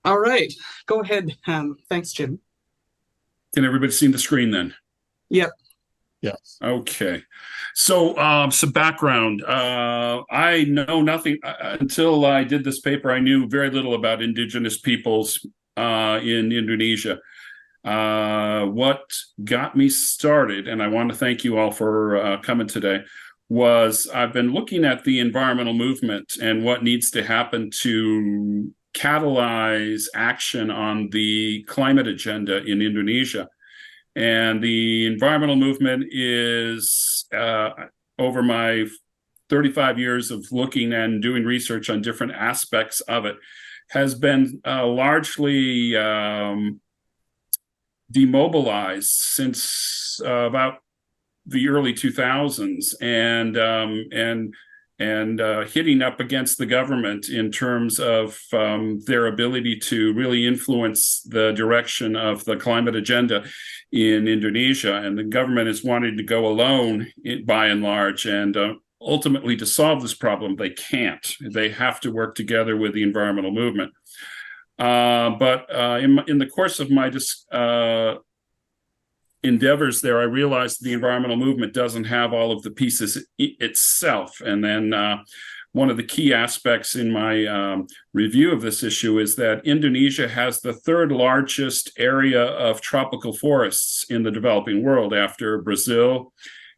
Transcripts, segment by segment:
All right, go ahead. Thanks, Jim. Can everybody see the screen then? Yep. Yes. Okay. So, some background. I know nothing until I did this paper. I knew very little about indigenous peoples in Indonesia. What got me started, and I want to thank you all for coming today, was I've been looking at the environmental movement and what needs to happen to catalyze action on the climate agenda in Indonesia. And the environmental movement is over my 35 years of looking and doing research on different aspects of it, has been largely demobilized since about the early 2000s, and hitting up against the government in terms of their ability to really influence the direction of the climate agenda in Indonesia. And the government is wanting to go alone by and large, and ultimately to solve this problem, they can't. They have to work together with the environmental movement. But in the course of my endeavors there, I realized the environmental movement doesn't have all of the pieces itself. And then one of the key aspects in my review of this issue is that Indonesia has the third largest area of tropical forests in the developing world after Brazil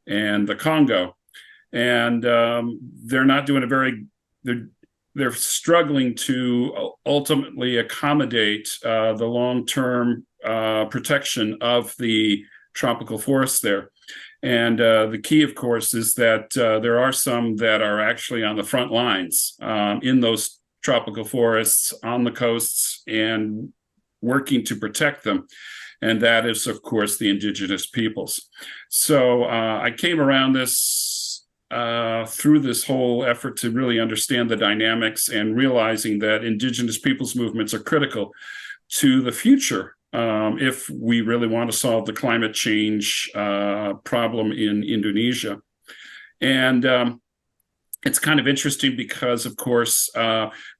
and the Congo. And they're not doing they're struggling to ultimately accommodate the long-term protection of the tropical forests there. And the key, of course, is that there are some that are actually on the front lines in those tropical forests on the coasts and working to protect them. And that is, of course, the indigenous peoples. So I came around this through this whole effort to really understand the dynamics and realizing that indigenous peoples movements are critical to the future if we really want to solve the climate change problem in Indonesia. And it's kind of interesting because, of course,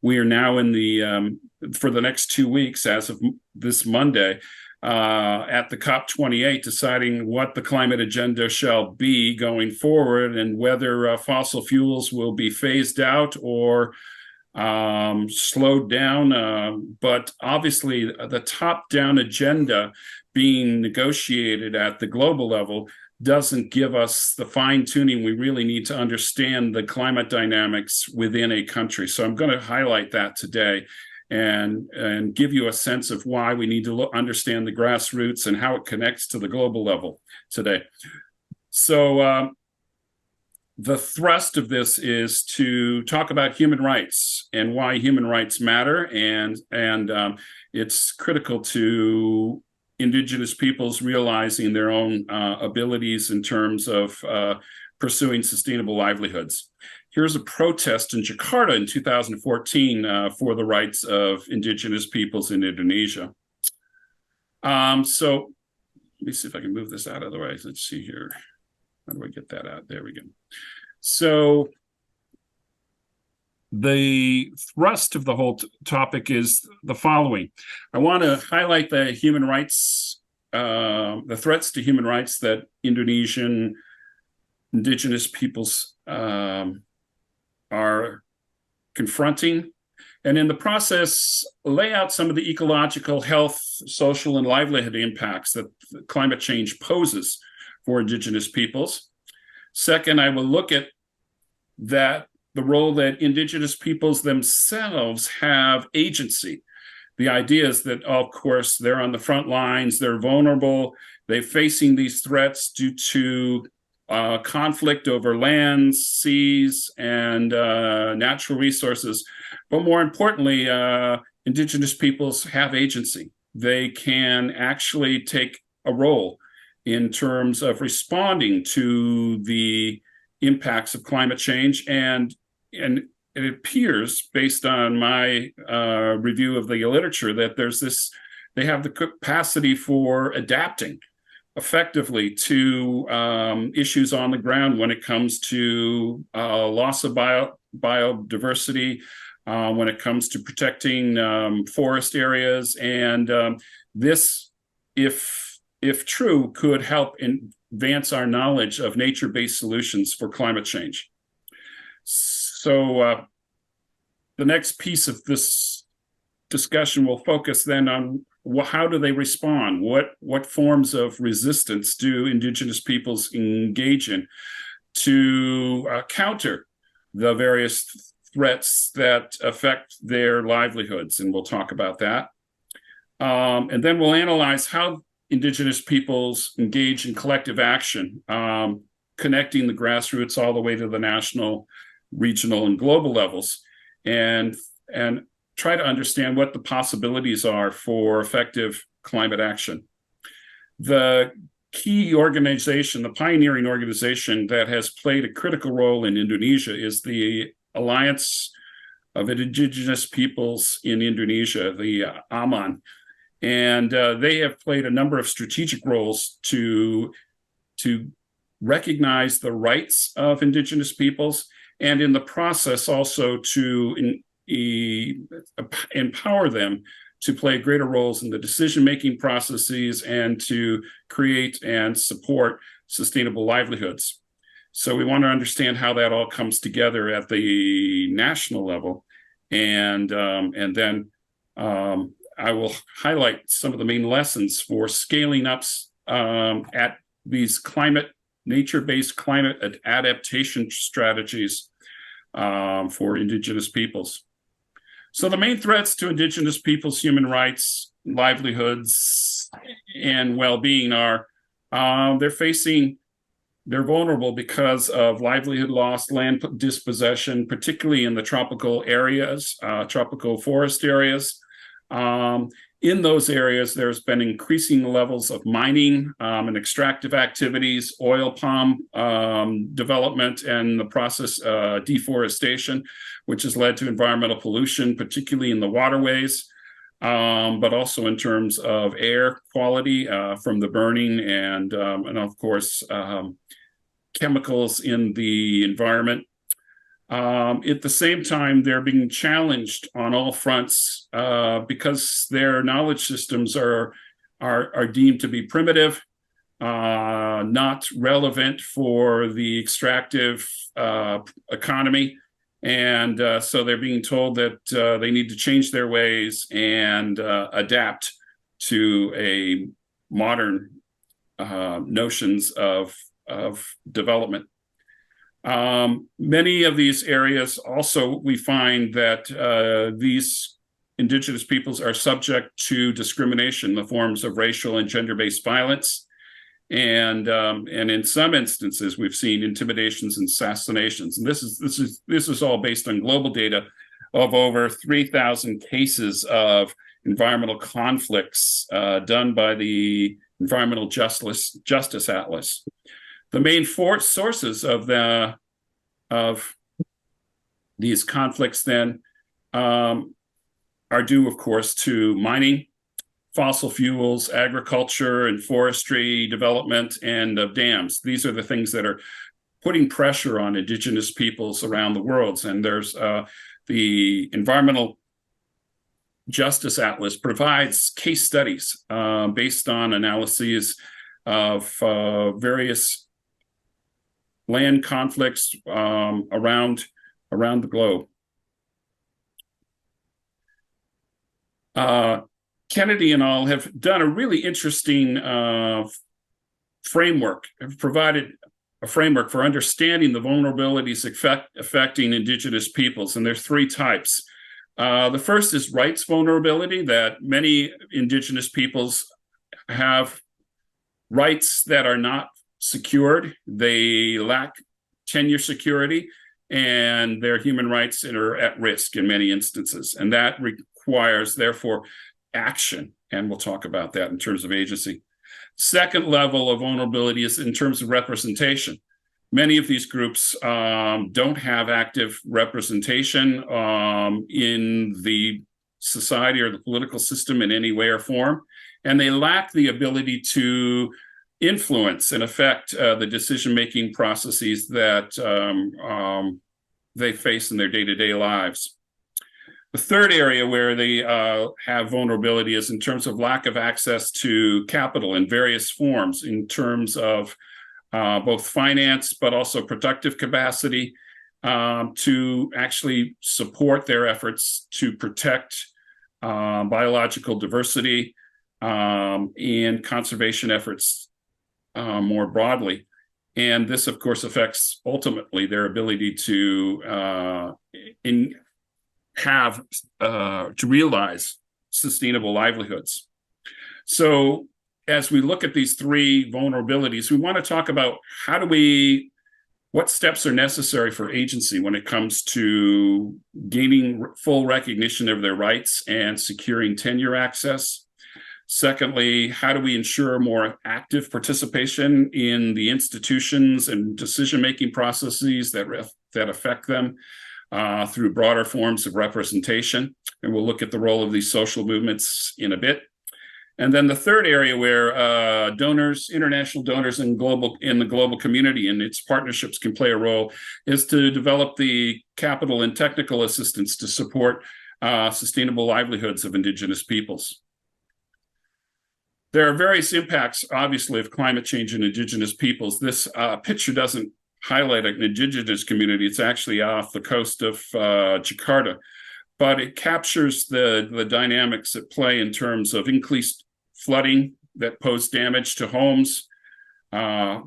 we are now in for the next 2 weeks, as of this Monday, at the COP28, deciding what the climate agenda shall be going forward and whether fossil fuels will be phased out or slowed down. But obviously, the top-down agenda being negotiated at the global level doesn't give us the fine-tuning we really need to understand the climate dynamics within a country. So I'm going to highlight that today and give you a sense of why we need to understand the grassroots and how it connects to the global level today. So the thrust of this is to talk about human rights and why human rights matter, and it's critical to indigenous peoples realizing their own abilities in terms of pursuing sustainable livelihoods. Here's a protest in Jakarta in 2014 for the rights of indigenous peoples in Indonesia. So let me see if I can move this out of the way. Let's see here. How do I get that out? There we go. So the thrust of the whole topic is the following. I want to highlight the human rights, the threats to human rights that indigenous peoples are confronting, and in the process, lay out some of the ecological, health, social, and livelihood impacts that climate change poses for indigenous peoples. Second, I will look at the role that indigenous peoples themselves have agency. The idea is that, of course, they're on the front lines, they're vulnerable, they're facing these threats due to conflict over lands, seas, and natural resources. But more importantly, indigenous peoples have agency. They can actually take a role in terms of responding to the impacts of climate change. And it appears, based on my review of the literature, that they have the capacity for adapting effectively to issues on the ground when it comes to loss of biodiversity, when it comes to protecting forest areas. And this, if true, could help advance our knowledge of nature-based solutions for climate change. So the next piece of this discussion will focus then on how do they respond? What forms of resistance do Indigenous peoples engage in to counter the various threats that affect their livelihoods? And we'll talk about that. And then we'll analyze how Indigenous peoples engage in collective action, connecting the grassroots all the way to the national, regional, and global levels, and try to understand what the possibilities are for effective climate action. The key organization, the pioneering organization that has played a critical role in Indonesia is the Alliance of Indigenous Peoples in Indonesia, the AMAN. And they have played a number of strategic roles to recognize the rights of Indigenous peoples, and in the process also to empower them to play greater roles in the decision-making processes and to create and support sustainable livelihoods. So we want to understand how that all comes together at the national level, and then I will highlight some of the main lessons for scaling up at these nature-based climate adaptation strategies for Indigenous peoples. So the main threats to Indigenous peoples' human rights, livelihoods, and well-being are they're vulnerable because of livelihood loss, land dispossession, particularly in the tropical areas, tropical forest areas. In those areas, there's been increasing levels of mining and extractive activities, oil palm development, and the process deforestation, which has led to environmental pollution, particularly in the waterways, but also in terms of air quality from the burning and of course, chemicals in the environment. At the same time, they're being challenged on all fronts because their knowledge systems are deemed to be primitive, not relevant for the extractive economy. And so they're being told that they need to change their ways and adapt to a modern notions of development. Many of these areas also, we find that these Indigenous peoples are subject to discrimination in the forms of racial and gender-based violence. And in some instances, we've seen intimidations and assassinations. And this is all based on global data of over 3,000 cases of environmental conflicts done by the Environmental Justice Atlas. The main sources of these conflicts then are due, of course, to mining, fossil fuels, agriculture, and forestry development, and of dams. These are the things that are putting pressure on Indigenous peoples around the world. And there's the Environmental Justice Atlas provides case studies based on analyses of various land conflicts around the globe. Kennedy and all have done a really interesting framework, have provided a framework for understanding the vulnerabilities affecting Indigenous peoples, and there's three types. The first is rights vulnerability, that many Indigenous peoples have rights that are not secured. They lack tenure security, and their human rights are at risk in many instances. And that requires, therefore, action. And we'll talk about that in terms of agency. Second level of vulnerability is in terms of representation. Many of these groups don't have active representation in the society or the political system in any way or form, and they lack the ability to influence and affect the decision-making processes that they face in their day-to-day lives. The third area where they have vulnerability is in terms of lack of access to capital in various forms, in terms of both finance, but also productive capacity to actually support their efforts to protect biological diversity and conservation efforts more broadly. And this, of course, affects ultimately their ability to realize sustainable livelihoods. So as we look at these three vulnerabilities, we want to talk about what steps are necessary for agency when it comes to gaining full recognition of their rights and securing tenure access. Secondly, how do we ensure more active participation in the institutions and decision-making processes that affect them through broader forms of representation? And we'll look at the role of these social movements in a bit. And then the third area where donors, international donors in the global community and its partnerships can play a role is to develop the capital and technical assistance to support sustainable livelihoods of Indigenous peoples. There are various impacts, obviously, of climate change in Indigenous peoples. This picture doesn't highlight an Indigenous community. It's actually off the coast of Jakarta, but it captures the dynamics at play in terms of increased flooding that pose damage to homes,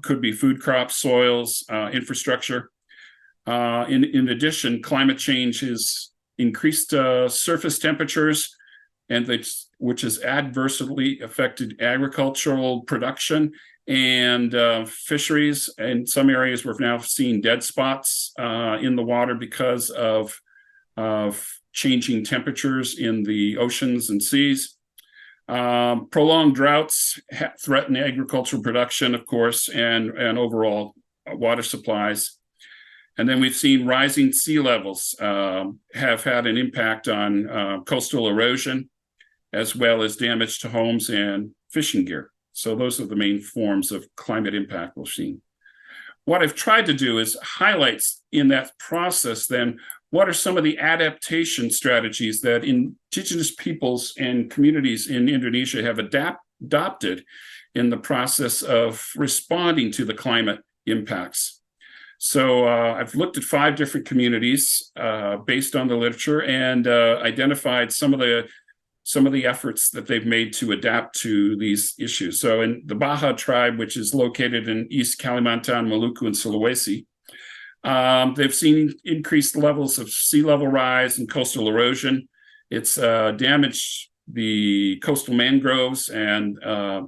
could be food crops, soils, infrastructure. In addition, climate change has increased surface temperatures, which has adversely affected agricultural production and fisheries. In some areas, we've now seen dead spots in the water because of changing temperatures in the oceans and seas. Prolonged droughts threaten agricultural production, of course, and overall water supplies. And then we've seen rising sea levels have had an impact on coastal erosion, as well as damage to homes and fishing gear. So those are the main forms of climate impact we've seen. What I've tried to do is highlight in that process then what are some of the adaptation strategies that Indigenous peoples and communities in Indonesia have adopted in the process of responding to the climate impacts. So I've looked at 5 different communities based on the literature and identified some of the efforts that they've made to adapt to these issues. So in the Baha tribe, which is located in East Kalimantan, Maluku, and Sulawesi, they've seen increased levels of sea level rise and coastal erosion. It's damaged the coastal mangroves and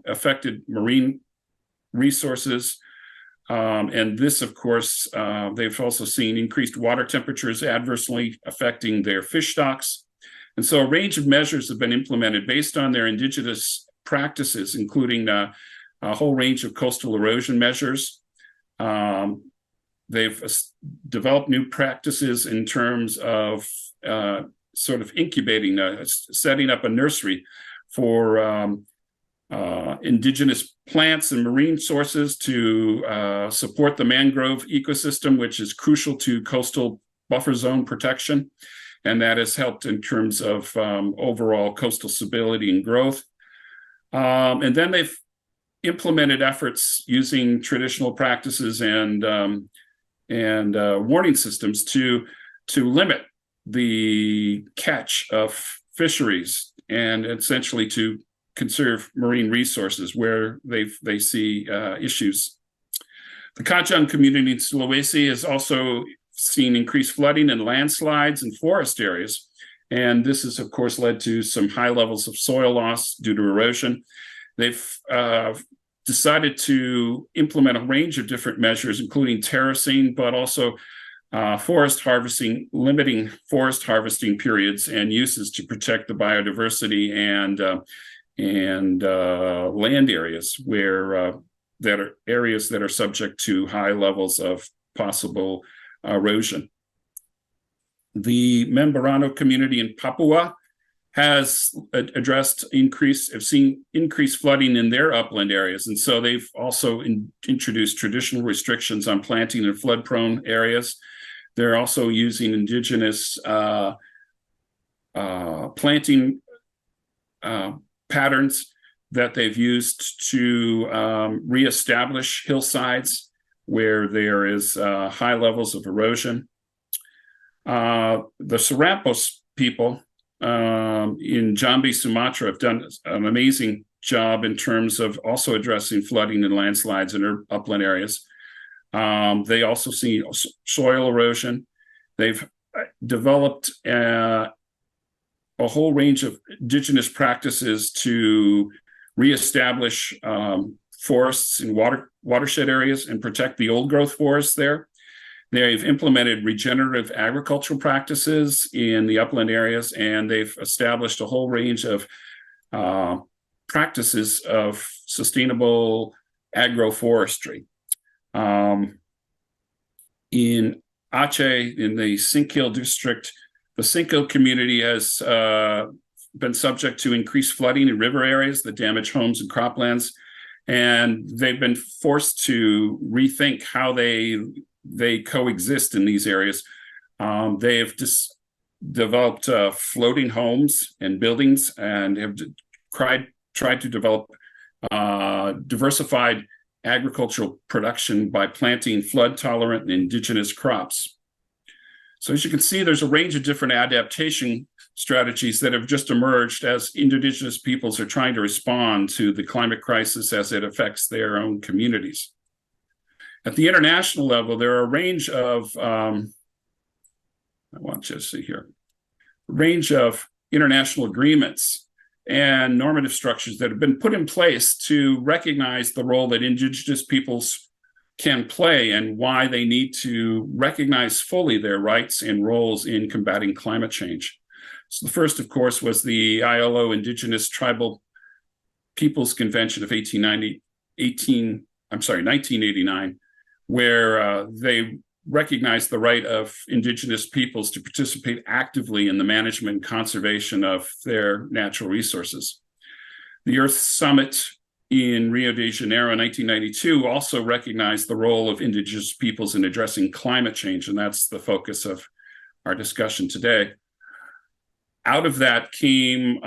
affected marine resources. And this, of course, they've also seen increased water temperatures adversely affecting their fish stocks. And so a range of measures have been implemented based on their indigenous practices, including a whole range of coastal erosion measures. They've developed new practices in terms of sort of incubating, setting up a nursery for indigenous plants and marine sources to support the mangrove ecosystem, which is crucial to coastal buffer zone protection. And that has helped in terms of overall coastal stability and growth. And then they've implemented efforts using traditional practices and warning systems to limit the catch of fisheries and essentially to conserve marine resources where they see issues. The Kajang community in Sulawesi has also seen increased flooding and landslides in forest areas. And this has, of course, led to some high levels of soil loss due to erosion. They've decided to implement a range of different measures, including terracing, but also forest harvesting, limiting forest harvesting periods and uses to protect the biodiversity and land areas that are subject to high levels of possible erosion. The Memberano community in Papua has seen increased flooding in their upland areas. And so they've also introduced traditional restrictions on planting in flood-prone areas. They're also using indigenous planting patterns that they've used to reestablish hillsides where there is high levels of erosion. The Serampos people in Jambi, Sumatra have done an amazing job in terms of also addressing flooding and landslides in upland areas. They also see soil erosion. They've developed a whole range of indigenous practices to reestablish forests and watershed areas and protect the old growth forests there. They've implemented regenerative agricultural practices in the upland areas, and they've established a whole range of practices of sustainable agroforestry. In Aceh, in the Singkil district, the Singkil community has been subject to increased flooding in river areas that damage homes and croplands, and they've been forced to rethink how they coexist in these areas. They have developed floating homes and buildings, and have tried to develop diversified agricultural production by planting flood-tolerant and indigenous crops. So as you can see, there's a range of different adaptation strategies that have just emerged as indigenous peoples are trying to respond to the climate crisis as it affects their own communities. At the international level, there are a range of, I want you to see here, a range of international agreements and normative structures that have been put in place to recognize the role that indigenous peoples can play and why they need to recognize fully their rights and roles in combating climate change. So the first, of course, was the ILO Indigenous Tribal Peoples Convention of 1989, where they recognized the right of indigenous peoples to participate actively in the management and conservation of their natural resources. The Earth Summit in Rio de Janeiro in 1992 also recognized the role of indigenous peoples in addressing climate change, and that's the focus of our discussion today. Out of that came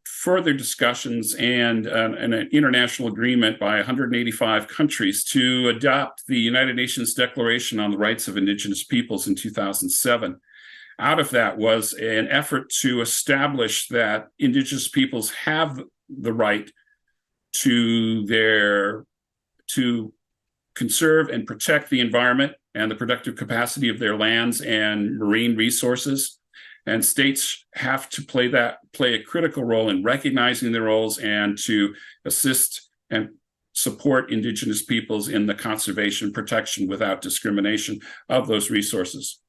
further discussions and an international agreement by 185 countries to adopt the United Nations Declaration on the Rights of Indigenous Peoples in 2007. Out of that was an effort to establish that indigenous peoples have the right to conserve and protect the environment and the productive capacity of their lands and marine resources. And states have to play a critical role in recognizing their roles and to assist and support indigenous peoples in the conservation, protection without discrimination of those resources.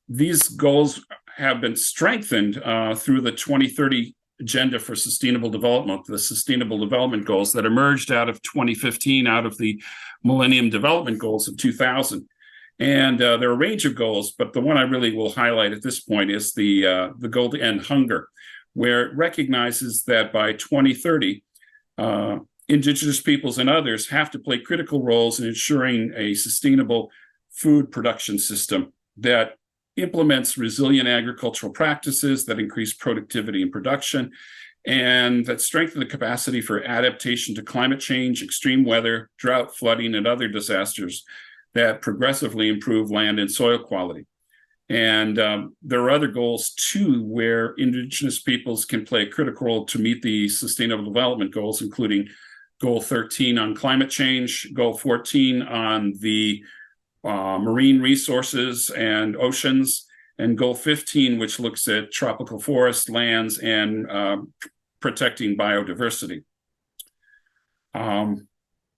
These goals have been strengthened through the 2030 Agenda for Sustainable Development, the Sustainable Development Goals that emerged out of 2015, out of the Millennium Development Goals of 2000. And there are a range of goals, but the one I really will highlight at this point is the goal to end hunger, where it recognizes that by 2030, indigenous peoples and others have to play critical roles in ensuring a sustainable food production system that implements resilient agricultural practices that increase productivity and production, and that strengthen the capacity for adaptation to climate change, extreme weather, drought, flooding, and other disasters that progressively improve land and soil quality. And there are other goals too, where indigenous peoples can play a critical role to meet the Sustainable Development Goals, including Goal 13 on climate change, Goal 14 on the marine resources and oceans, and Goal 15, which looks at tropical forest lands and protecting biodiversity. The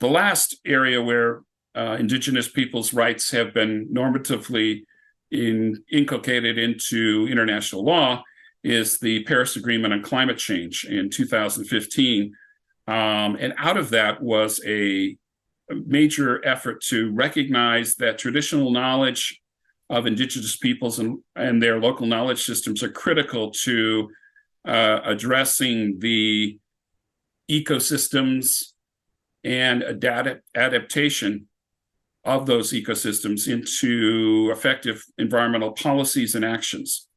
last area where indigenous peoples' rights have been normatively inculcated into international law is the Paris Agreement on Climate Change in 2015. And out of that was a major effort to recognize that traditional knowledge of indigenous peoples and their local knowledge systems are critical to addressing the ecosystems and adaptation of those ecosystems into effective environmental policies and actions.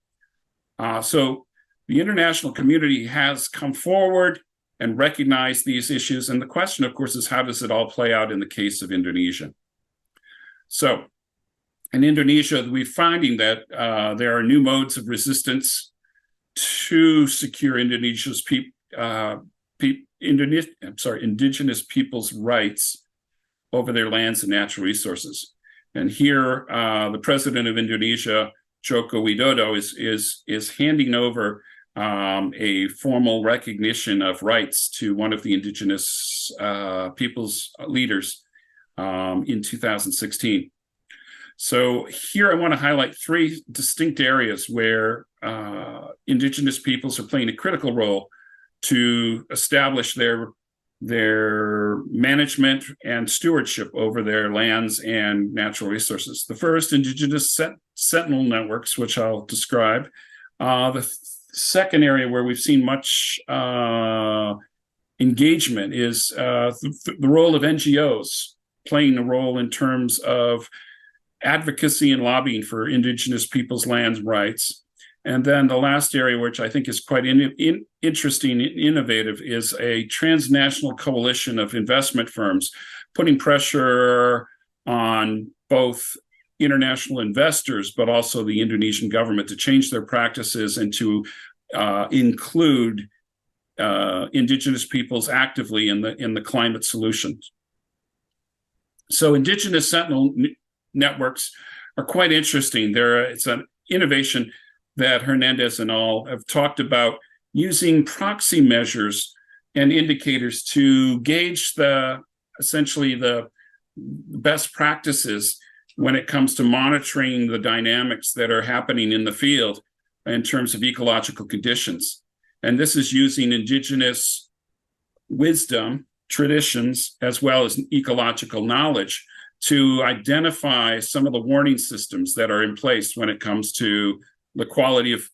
So the international community has come forward and recognized these issues. And the question, of course, is how does it all play out in the case of Indonesia? So in Indonesia, we're finding that there are new modes of resistance to secure Indonesia's indigenous people's rights over their lands and natural resources. And here, the president of Indonesia, Joko Widodo, is handing over a formal recognition of rights to one of the indigenous people's leaders in 2016. So here I want to highlight three distinct areas where indigenous peoples are playing a critical role to establish their management and stewardship over their lands and natural resources. The first, indigenous sentinel networks, which I'll describe. The second area where we've seen much engagement is the role of NGOs playing a role in terms of advocacy and lobbying for indigenous peoples' lands rights. And then the last area, which I think is quite interesting and innovative, is a transnational coalition of investment firms putting pressure on both international investors, but also the Indonesian government to change their practices and to include indigenous peoples actively in the climate solutions. So indigenous sentinel networks are quite interesting. It's an innovation that Hernandez and all have talked about, using proxy measures and indicators to gauge essentially the best practices when it comes to monitoring the dynamics that are happening in the field in terms of ecological conditions. And this is using indigenous wisdom, traditions, as well as ecological knowledge to identify some of the warning systems that are in place when it comes to the quality of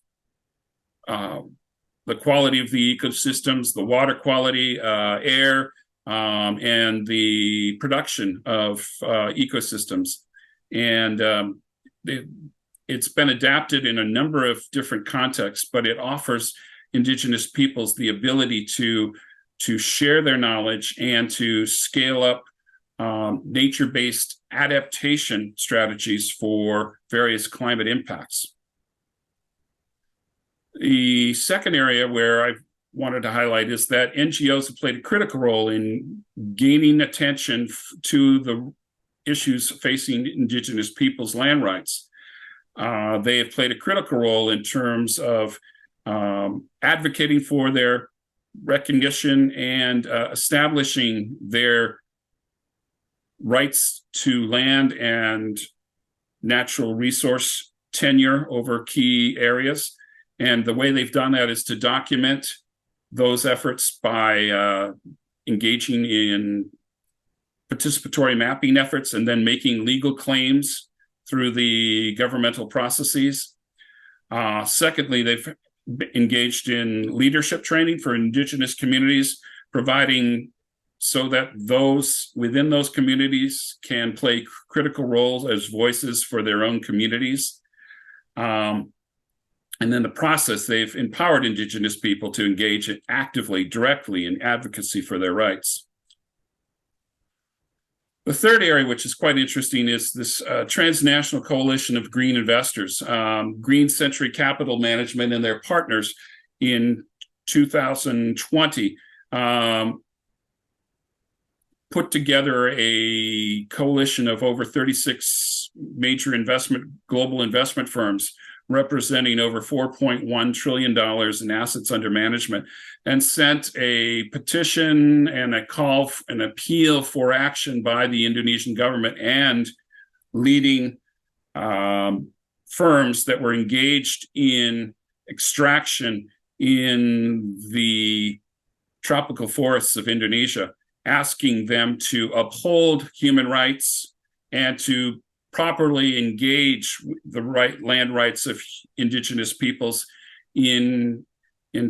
the ecosystems, the water quality, air, and the production of ecosystems. And it's been adapted in a number of different contexts, but it offers indigenous peoples the ability to share their knowledge and to scale up nature-based adaptation strategies for various climate impacts. The second area where I wanted to highlight is that NGOs have played a critical role in gaining attention to the issues facing indigenous peoples' land rights. They have played a critical role in terms of advocating for their recognition and establishing their rights to land and natural resource tenure over key areas. And the way they've done that is to document those efforts by engaging in participatory mapping efforts and then making legal claims through the governmental processes. Secondly, they've engaged in leadership training for indigenous communities, providing so that those within those communities can play critical roles as voices for their own communities. And then the process, they've empowered indigenous people to engage actively, directly in advocacy for their rights. The third area, which is quite interesting, is this transnational coalition of green investors. Green Century Capital Management and their partners in 2020 put together a coalition of over 36 major global investment firms representing over $4.1 trillion in assets under management, and sent a petition and a call, an appeal for action by the Indonesian government and leading firms that were engaged in extraction in the tropical forests of Indonesia, asking them to uphold human rights and to properly engage the land rights of indigenous peoples in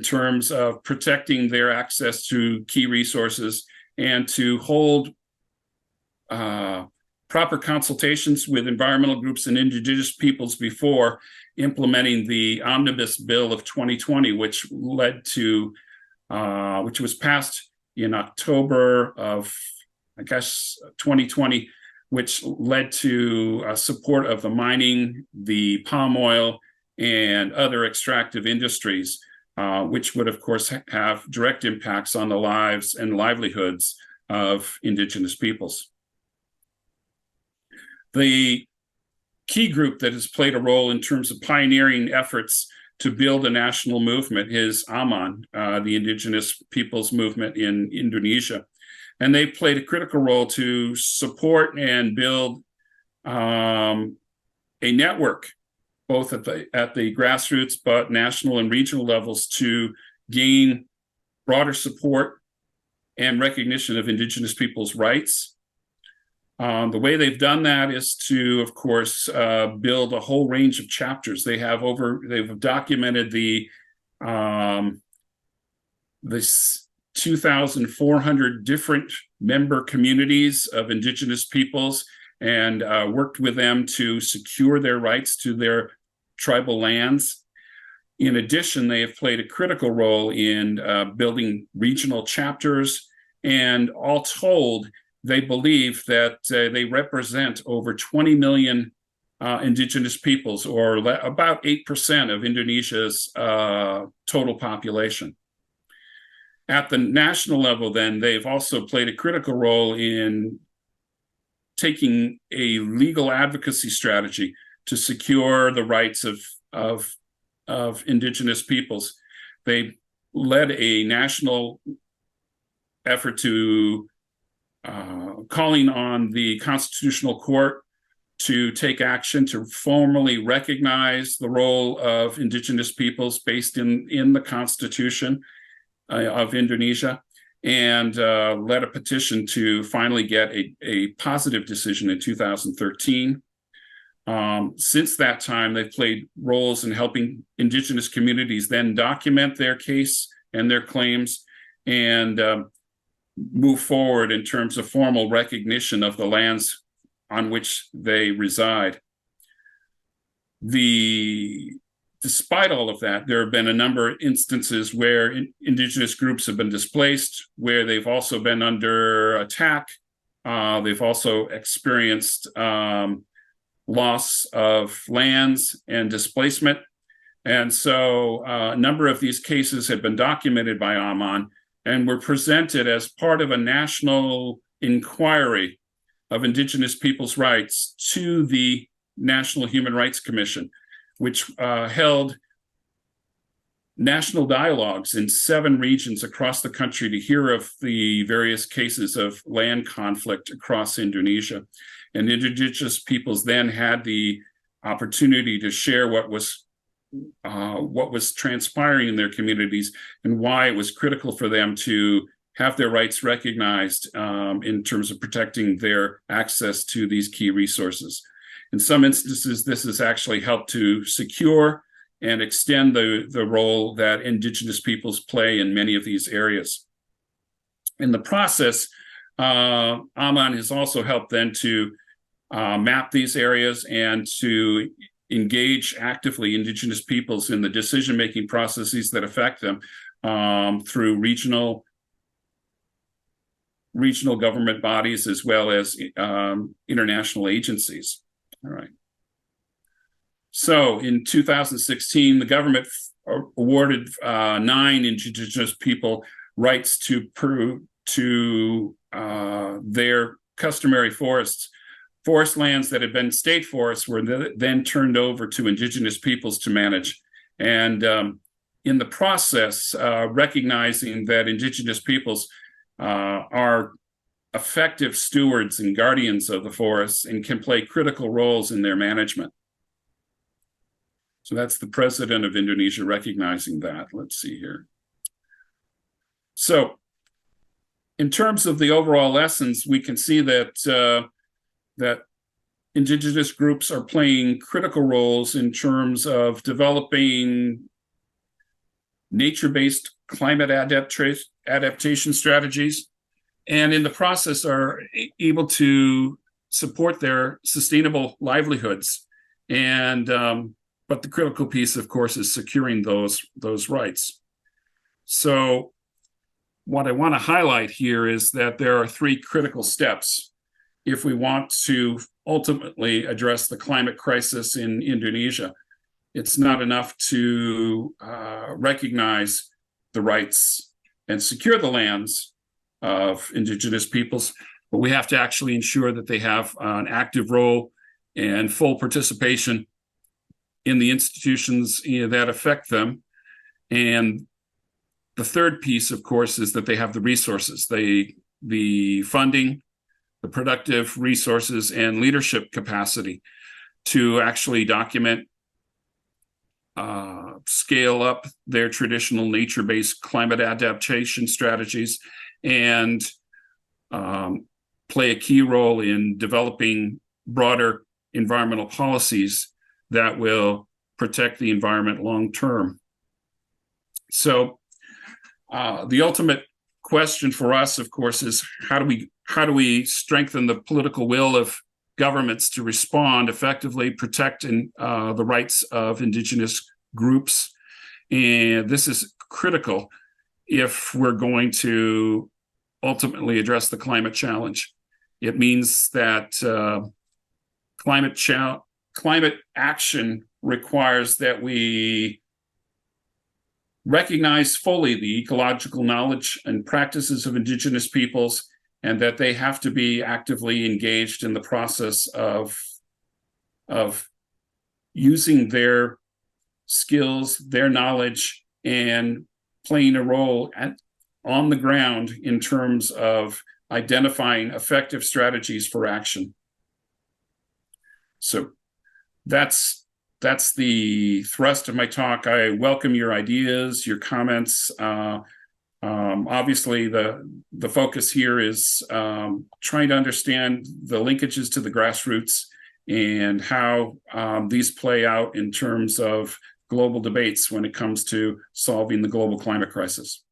terms of protecting their access to key resources and to hold proper consultations with environmental groups and indigenous peoples before implementing the Omnibus Bill of 2020, which was passed in October of, 2020, which led to support of the mining, the palm oil, and other extractive industries, which would, of course, have direct impacts on the lives and livelihoods of indigenous peoples. The key group that has played a role in terms of pioneering efforts to build a national movement is AMAN, the Indigenous Peoples Movement in Indonesia. And they played a critical role to support and build a network, both at the grassroots, but national and regional levels, to gain broader support and recognition of indigenous peoples' rights. The way they've done that is to, of course, build a whole range of chapters. They've documented the 2,400 different member communities of indigenous peoples and worked with them to secure their rights to their tribal lands. In addition, they have played a critical role in building regional chapters, and all told, they believe that they represent over 20 million indigenous peoples, or about 8% of Indonesia's total population. At the national level, then, they've also played a critical role in taking a legal advocacy strategy to secure the rights of indigenous peoples. They led a national effort to calling on the Constitutional Court to take action to formally recognize the role of indigenous peoples based in the Constitution of Indonesia, and led a petition to finally get a positive decision in 2013. Since that time, they've played roles in helping indigenous communities then document their case and their claims, and move forward in terms of formal recognition of the lands on which they reside. Despite all of that, there have been a number of instances where indigenous groups have been displaced, where they've also been under attack. They've also experienced loss of lands and displacement. And so a number of these cases have been documented by AMAN and were presented as part of a national inquiry of indigenous peoples' rights to the National Human Rights Commission, which held national dialogues in 7 regions across the country to hear of the various cases of land conflict across Indonesia. And indigenous peoples then had the opportunity to share what was transpiring in their communities and why it was critical for them to have their rights recognized in terms of protecting their access to these key resources. In some instances, this has actually helped to secure and extend the role that indigenous peoples play in many of these areas. In the process, AMAN has also helped then to map these areas and to engage actively indigenous peoples in the decision-making processes that affect them through regional government bodies as well as international agencies. All right. So in 2016, the government awarded 9 indigenous people rights to their customary forests. Forest lands that had been state forests were then turned over to indigenous peoples to manage. And in the process, recognizing that indigenous peoples are effective stewards and guardians of the forests and can play critical roles in their management. So that's the president of Indonesia recognizing that. Let's see here. So in terms of the overall lessons, we can see that indigenous groups are playing critical roles in terms of developing nature-based climate adaptation strategies, and in the process are able to support their sustainable livelihoods. And but the critical piece, of course, is securing those rights. So what I want to highlight here is that there are three critical steps if we want to ultimately address the climate crisis in Indonesia. It's not enough to recognize the rights and secure the lands of indigenous peoples, but we have to actually ensure that they have an active role and full participation in the institutions that affect them. And the third piece, of course, is that they have the resources, the funding, the productive resources, and leadership capacity to actually document, scale up their traditional nature-based climate adaptation strategies, and play a key role in developing broader environmental policies that will protect the environment long term. So the ultimate question for us, of course, is how do we strengthen the political will of governments to respond effectively, protect the rights of indigenous groups? And this is critical if we're going to ultimately address the climate challenge. It means that climate action requires that we recognize fully the ecological knowledge and practices of indigenous peoples, and that they have to be actively engaged in the process of using their skills, their knowledge, and playing a role on the ground in terms of identifying effective strategies for action. So that's the thrust of my talk. I welcome your ideas, your comments. Obviously, the focus here is trying to understand the linkages to the grassroots and how these play out in terms of global debates when it comes to solving the global climate crisis.